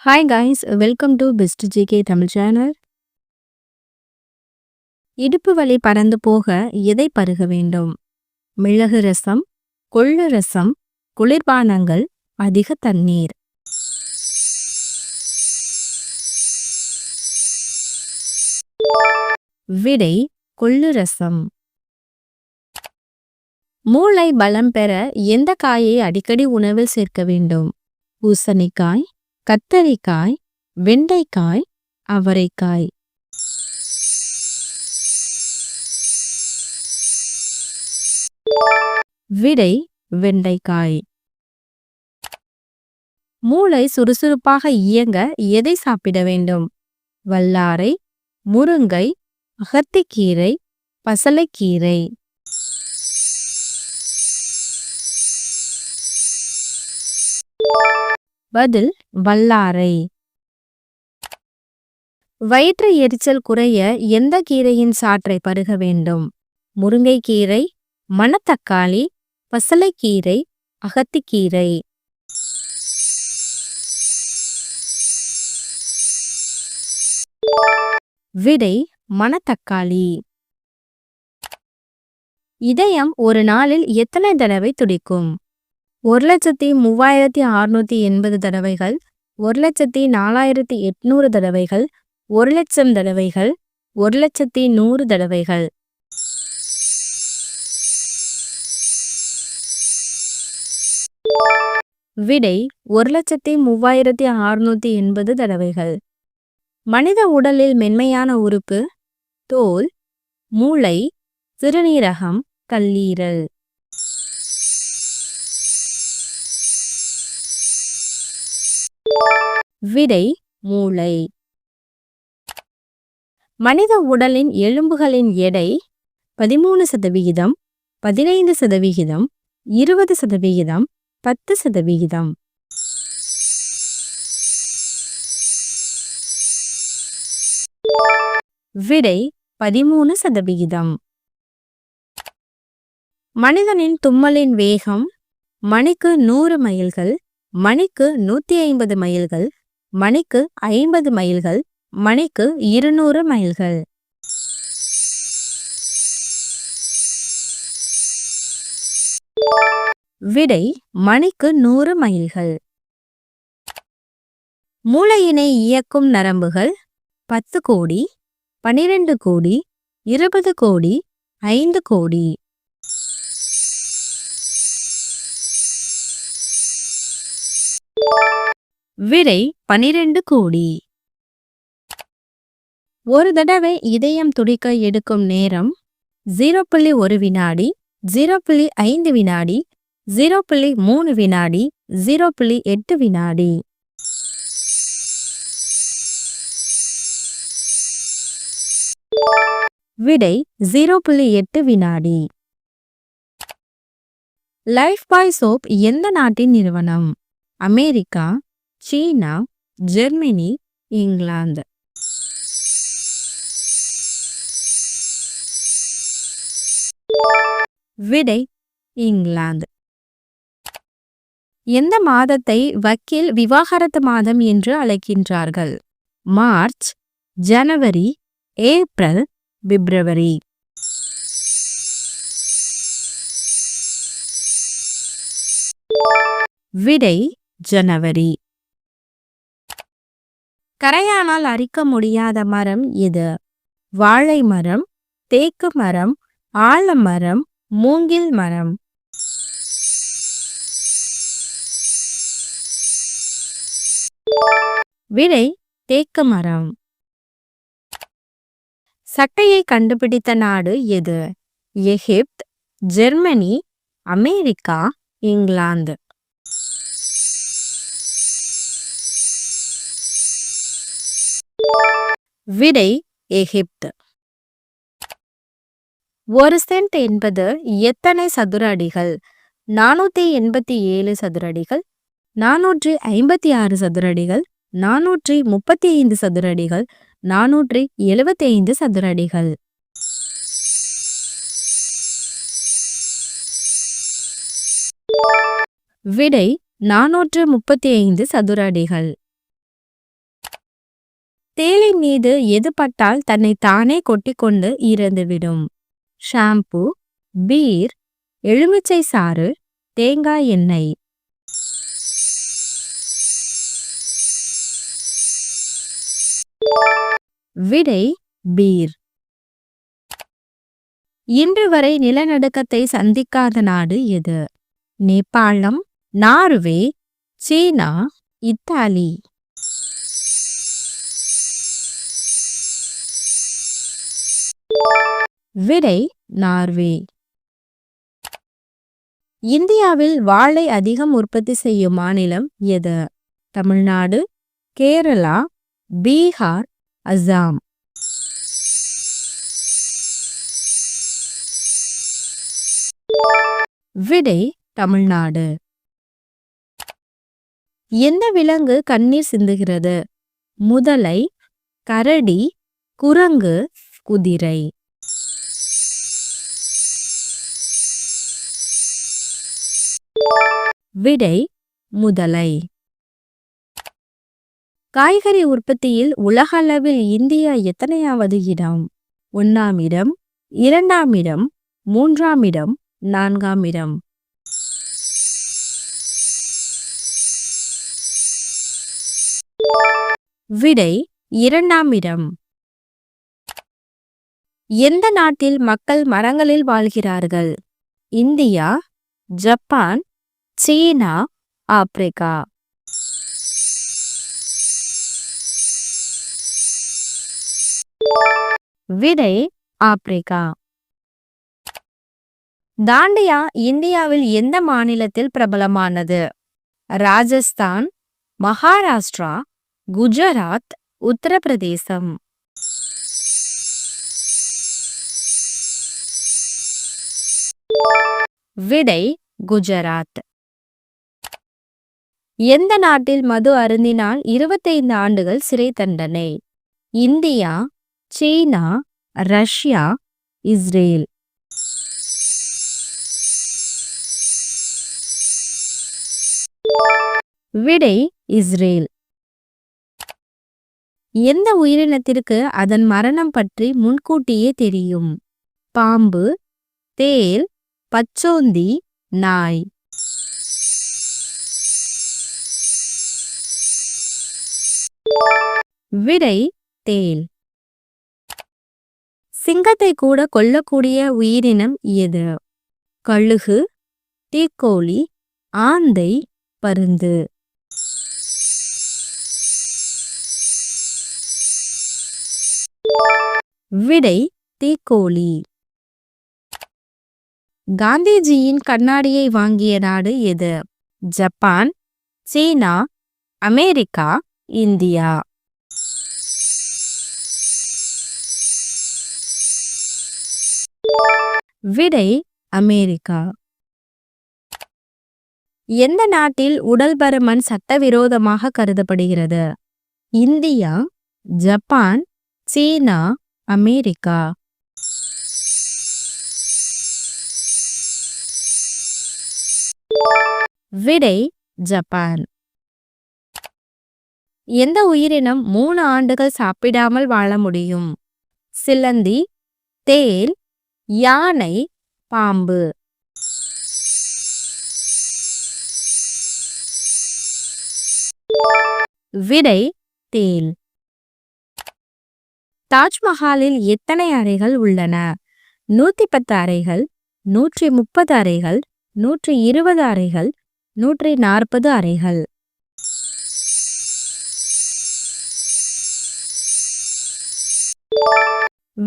Hi guys, welcome to best GK Tamil channel. இடுப்பு வலி பறந்து போக எதை பருக வேண்டும்? மிளகு ரசம், கொள்ளு ரசம், குளிர்பானங்கள், அதிக தண்ணீர். விடை கொள்ளு ரசம். மூளை பலம் பெற எந்த காயை அடிக்கடி உணவில் சேர்க்க வேண்டும்? பூசணிக்காய், கத்தரிக்காய், வெண்டைக்காய், அவரைக்காய். விடை வெண்டைக்காய். மூளை சுறுசுறுப்பாக இயங்க எதை சாப்பிட வேண்டும்? வல்லாரை, முருங்கை, அகத்திக்கீரை, பசலைக்கீரை. பதில் வல்லாரை. வயிற்று எரிச்சல் குறைய எந்த கீரையின் சாற்றை பருக வேண்டும்? முருங்கைக்கீரை, மணத்தக்காளி, பசலைக்கீரை, அகத்திக்கீரை. விடை மணத்தக்காளி. இதயம் ஒரு நாளில் எத்தனை தடவை துடிக்கும்? 1,3680 தடவைகள், 1,04,800 தடவைகள், 1,00,000 தடவைகள், 1,100,000 தடவைகள். விடை 1,3680 தடவைகள். மனித உடலில் மென்மையான உறுப்பு? தோல், மூளை, சிறுநீரகம், கல்லீரல். விடை மூளை. மனித உடலின் எலும்புகளின் எடை 13%, 15%, 20%, 10%. விடை 13%. மனிதனின் தும்மலின் வேகம் மணிக்கு 100 மைல்கள், மணிக்கு 150 மைல்கள், மணிக்கு 50 மைல்கள், மணிக்கு 200 மைல்கள். விடை மணிக்கு 100 மைல்கள். மூளையினை இயக்கும் நரம்புகள் 10 கோடி, 12 கோடி, 20 கோடி, 5 கோடி. விடை 12 கோடி. ஒரு தடவை இதயம் துடிக்க எடுக்கும் நேரம் 0.1 வினாடி, 0.5 வினாடி, 0.3 வினாடி, 0.8 வினாடி. விடை 0.8 வினாடி. லைஃப் பாய் சோப் எந்த நாட்டின் நிறுவனம்? அமெரிக்கா, சீனா, ஜெர்மனி, இங்கிலாந்து. விடை இங்கிலாந்து. எந்த மாதத்தை வக்கீல் விவாகரத்து மாதம் என்று அழைக்கின்றார்கள்? மார்ச், ஜனவரி, ஏப்ரல், பிப்ரவரி. விடை ஜனவரி. கரையானால் அரிக்க முடியாத மரம் எது? வாழை மரம், தேக்கு மரம், ஆலமரம், மூங்கில் மரம். விடை தேக்கு மரம். சட்டையை கண்டுபிடித்த நாடு எது? எகிப்து, ஜெர்மனி, அமெரிக்கா, இங்கிலாந்து. விடை எகிப்து. ஒரு சென்ட் என்பது எத்தனை சதுர அடிகள்? 487 சதுர அடிகள், 456 சதுர அடிகள், 435 சதுர அடிகள், 475 சதுர அடிகள். விடை 435 சதுர அடிகள். தேளின் மீது எது பட்டால் தன்னை தானே கொட்டிக்கொண்டு இறந்துவிடும்? ஷாம்பு, பீர், எலுமிச்சை சாறு, தேங்காய் எண்ணெய். விடை பீர். இன்று வரை நிலநடுக்கத்தை சந்திக்காத நாடு எது? நேபாளம், நார்வே, சீனா, இத்தாலி. விடை நார்வே. இந்தியாவில் வாழை அதிகம் உற்பத்தி செய்யும் மாநிலம் எது? தமிழ்நாடு, கேரளா, பீகார், அசாம். விடை தமிழ்நாடு. எந்த விலங்கு கண்ணீர் சிந்துகிறது? முதலை, கரடி, குரங்கு, குதிரை. விடை முதலை. காய்கறி உற்பத்தியில் உலகளவில் இந்தியா எத்தனையாவது இடம்? 1ஆம் இடம், 2ஆம் இடம், 3ஆம் இடம், 4ஆம் இடம். விடை 2ஆம் இடம். எந்த நாட்டில் மக்கள் மரங்களில் வாழ்கிறார்கள்? இந்தியா, ஜப்பான், சீனா, ஆப்பிரிக்கா. விடை ஆப்பிரிக்கா. தாண்டியா இந்தியாவில் எந்த மாநிலத்தில் பிரபலமானது? ராஜஸ்தான், மகாராஷ்டிரா, குஜராத், உத்தரப்பிரதேசம். விடை குஜராத். எந்த நாட்டில் மது அருந்தினால் 25 ஆண்டுகள் சிறை தண்டனை? இந்தியா, சீனா, ரஷ்யா, இஸ்ரேல். விடை இஸ்ரேல். எந்த உயிரினத்திற்கு அதன் மரணம் பற்றி முன்கூட்டியே தெரியும்? பாம்பு, தேள், பச்சோந்தி, நாய். விடை தேள். சிங்கத்தை கூட கொல்லக்கூடிய உயிரினம் எது? கழுகு, தீக்கோழி, ஆந்தை, பருந்து. விடை தீக்கோழி. காந்திஜியின் கண்ணாடியை வாங்கிய நாடு எது? ஜப்பான், சீனா, அமெரிக்கா, இந்தியா. விடை அமெரிக்கா. எந்த நாட்டில் உடல் பருமன் சட்டவிரோதமாக கருதப்படுகிறது? இந்தியா, ஜப்பான், சீனா, அமெரிக்கா. விடை ஜப்பான். எந்த உயிரினம் 3 ஆண்டுகள் சாப்பிடாமல் வாழ முடியும்? சிலந்தி, தேள், யானை, பாம்பு. விடை தேள். தாஜ்மஹாலில் எத்தனை அறைகள் உள்ளன? 110 அறைகள், 130 அறைகள், 120 அறைகள், 140 அறைகள்.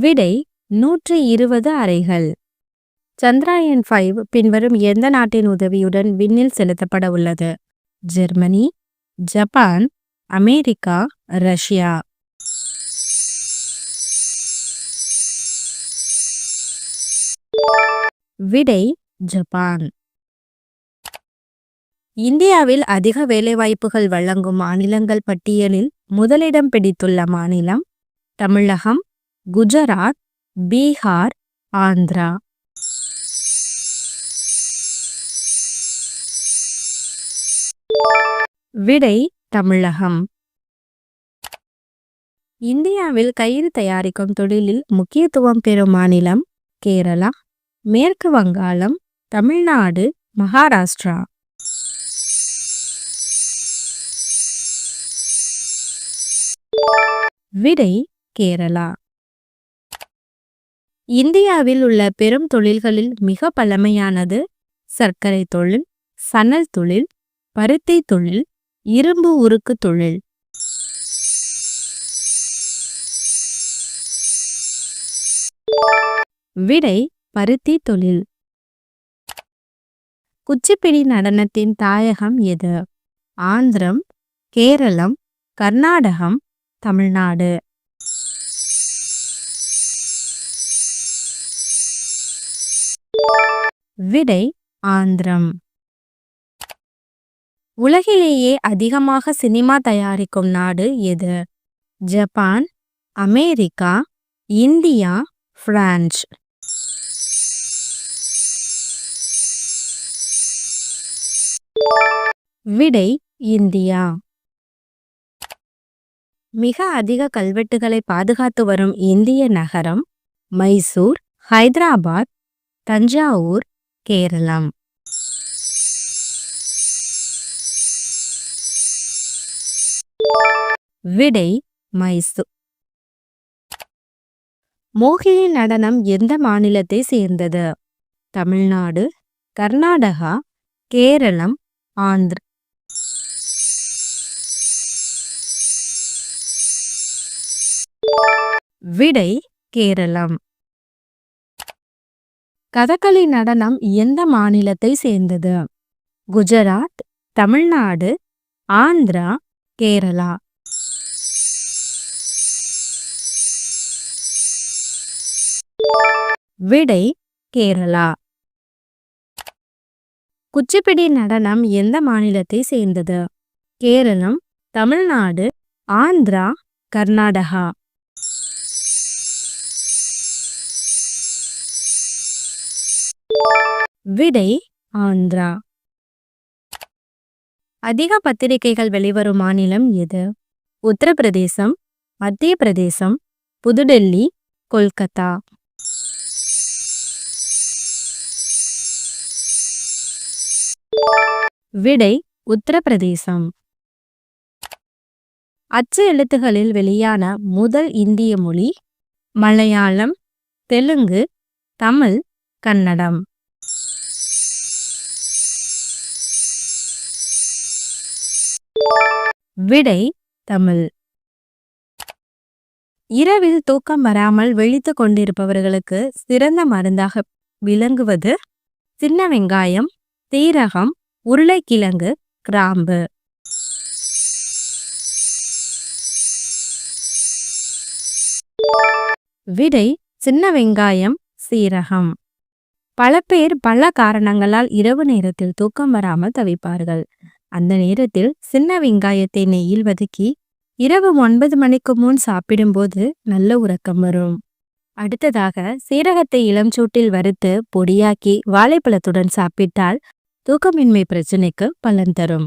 விடை 120 அறைகள். சந்திராயன் 5 பின்வரும் எந்த நாட்டின் உதவியுடன் விண்ணில் செலுத்தப்பட உள்ளது? Germany, Japan, America, Russia. விடை ஜப்பான். இந்தியாவில் அதிக வேலைவாய்ப்புகள் வழங்கும் மாநிலங்கள் பட்டியலில் முதலிடம் பிடித்துள்ள மாநிலம்? தமிழகம், குஜராத், பீகார், ஆந்திரா. விடை தமிழகம். இந்தியாவில் கயிறு தயாரிக்கும் தொழிலில் முக்கியத்துவம் பெறும் மாநிலம் கேரளா, மேற்கு வங்காளம், தமிழ்நாடு, மகாராஷ்டிரா. விடை கேரளா. இந்தியாவில் உள்ள பெரும் தொழில்களில் மிக பழமையானது சர்க்கரை தொழில், சணல் தொழில், பருத்தி தொழில், இரும்பு உருக்கு தொழில். விடை பருத்தி தொழில். குச்சிப்பிடி நடனத்தின் தாயகம் எது? ஆந்திரம், கேரளம், கர்நாடகம், தமிழ்நாடு. விடை ஆந்திரம். உலகிலேயே அதிகமாக சினிமா தயாரிக்கும் நாடு எது? Japan, America, India, France. விடை இந்தியா. மிக அதிக கல்வெட்டுகளை பாதுகாத்து வரும் இந்திய நகரம் மைசூர், ஹைதராபாத், தஞ்சாவூர், கேரளம். விடை மைசூர். மோகினி நடனம் எந்த மாநிலத்தை சேர்ந்தது? தமிழ்நாடு, கர்நாடகா, கேரளம், ஆந்திரா. விடை கேரளம். கதகளி நடனம் எந்த மாநிலத்தை சேர்ந்தது? குஜராத், தமிழ்நாடு, ஆந்திரா, கேரளா. விடை கேரளா. குச்சிப்பிடி நடனம் எந்த மாநிலத்தை சேர்ந்தது? கேரளம், தமிழ்நாடு, ஆந்திரா, கர்நாடகா. விடை ஆந்திரா. அதிக பத்திரிகைகள் வெளிவரும் மாநிலம் எது? உத்தரப்பிரதேசம், மத்திய பிரதேசம், புதுடெல்லி, கொல்கத்தா. விடை உத்தரப்பிரதேசம். அச்சு எழுத்துகளில் வெளியான முதல் இந்திய மொழி மலையாளம், தெலுங்கு, தமிழ், கன்னடம். விடை தமிழ். இரவில் தூக்கம் வராமல் விழித்து கொண்டிருப்பவர்களுக்கு சிறந்த மருந்தாக விளங்குவது சின்ன வெங்காயம், சீரகம், உருளைக்கிழங்கு, கிராம்பு. விடை சின்ன வெங்காயம், சீரகம். பல பேர் பல காரணங்களால் இரவு நேரத்தில் தூக்கம் வராமல் தவிப்பார்கள். அந்த நேரத்தில் சின்ன வெங்காயத்தை நெய்யில் வதக்கி இரவு 9 மணிக்கு முன் சாப்பிடும்போது நல்ல உறக்கம் வரும். அடுத்ததாக சீரகத்தை இளம் சூட்டில் வறுத்து பொடியாக்கி வாழைப்பழத்துடன் சாப்பிட்டால் தூக்கமின்மை பிரச்சனைக்கு பலன் தரும்.